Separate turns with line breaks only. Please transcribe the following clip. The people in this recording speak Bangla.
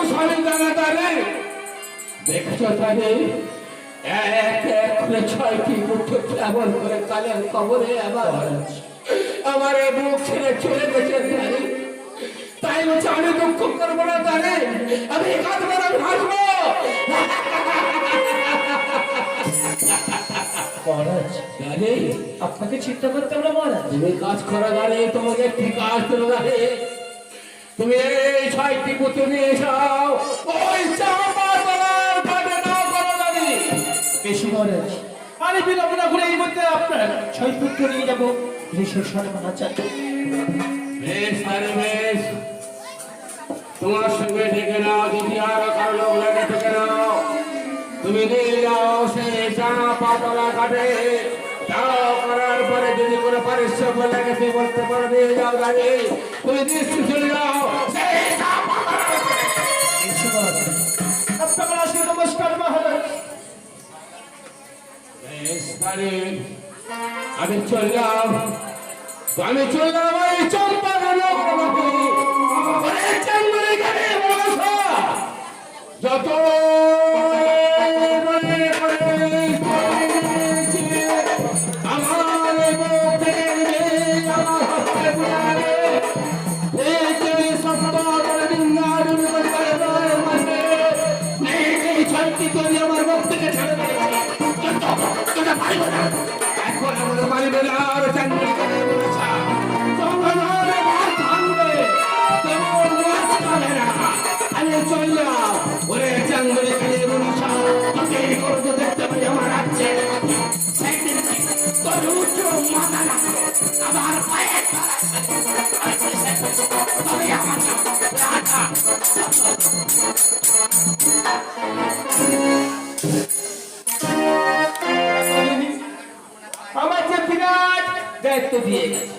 স্বামী জানা তারে দেখেছ তারে এক এক করে 6টি পুত্র এমন করে কালের কবরে আমার বুক ছেড়ে চলে গেছে তারে। তাই বলছে আমি দুঃখ করবো না তারে, আমি কাঁদবো না, আমি হাসবো।
মহারাজ
গাড়ি
আপনাকে চিন্তা করতে হবে না মহারাজ।
তুমি কাজ করা গাড়ি, তোমাকে ঠিক কাজ করো গাড়ি। তুমি এই 6টি পুত্র নিয়ে এসাও, ওই চাপা তলার ঘাটে নাও করো গাড়ি।
বেশি মহারাজ আমি বিলম্ব না করে এই মধ্যে আপনার 6 পুত্র নিয়ে যাবো। ঋষি সম্মান চাই।
বেশ তারে বেশ, তোমার সঙ্গে ডেকে নাও, যদি আর কারো লোক লাগে ডেকে নাও। তুমি নিয়ে যাও সেই চাপা তলা ঘাটে, যাও করার পরে যদি কোনো পারিশ্রম লাগে তুমি বলতে পারো নিয়ে যাও গাড়ি। তুমি নিশ্চিত চলে যাও সেই চাপা তলা ঘাটে।
বেশি মহারাজ আপনাকে আসলে নমস্কার মহারাজ।
বেশ তারে আমি চললাম, ওই চম্পারণ যত আমার মুখ থেকে ছেড়ে এখন আমার মারিবে না আর চাকরি করে বলেছে আমি চললাম ওরে চাঙ্গলি খেলে বলেছা করতে দেখতে পাই আমার আছে আবার পায়ে
আমার যে বিরাট দায়িত্ব দিয়ে গেছে।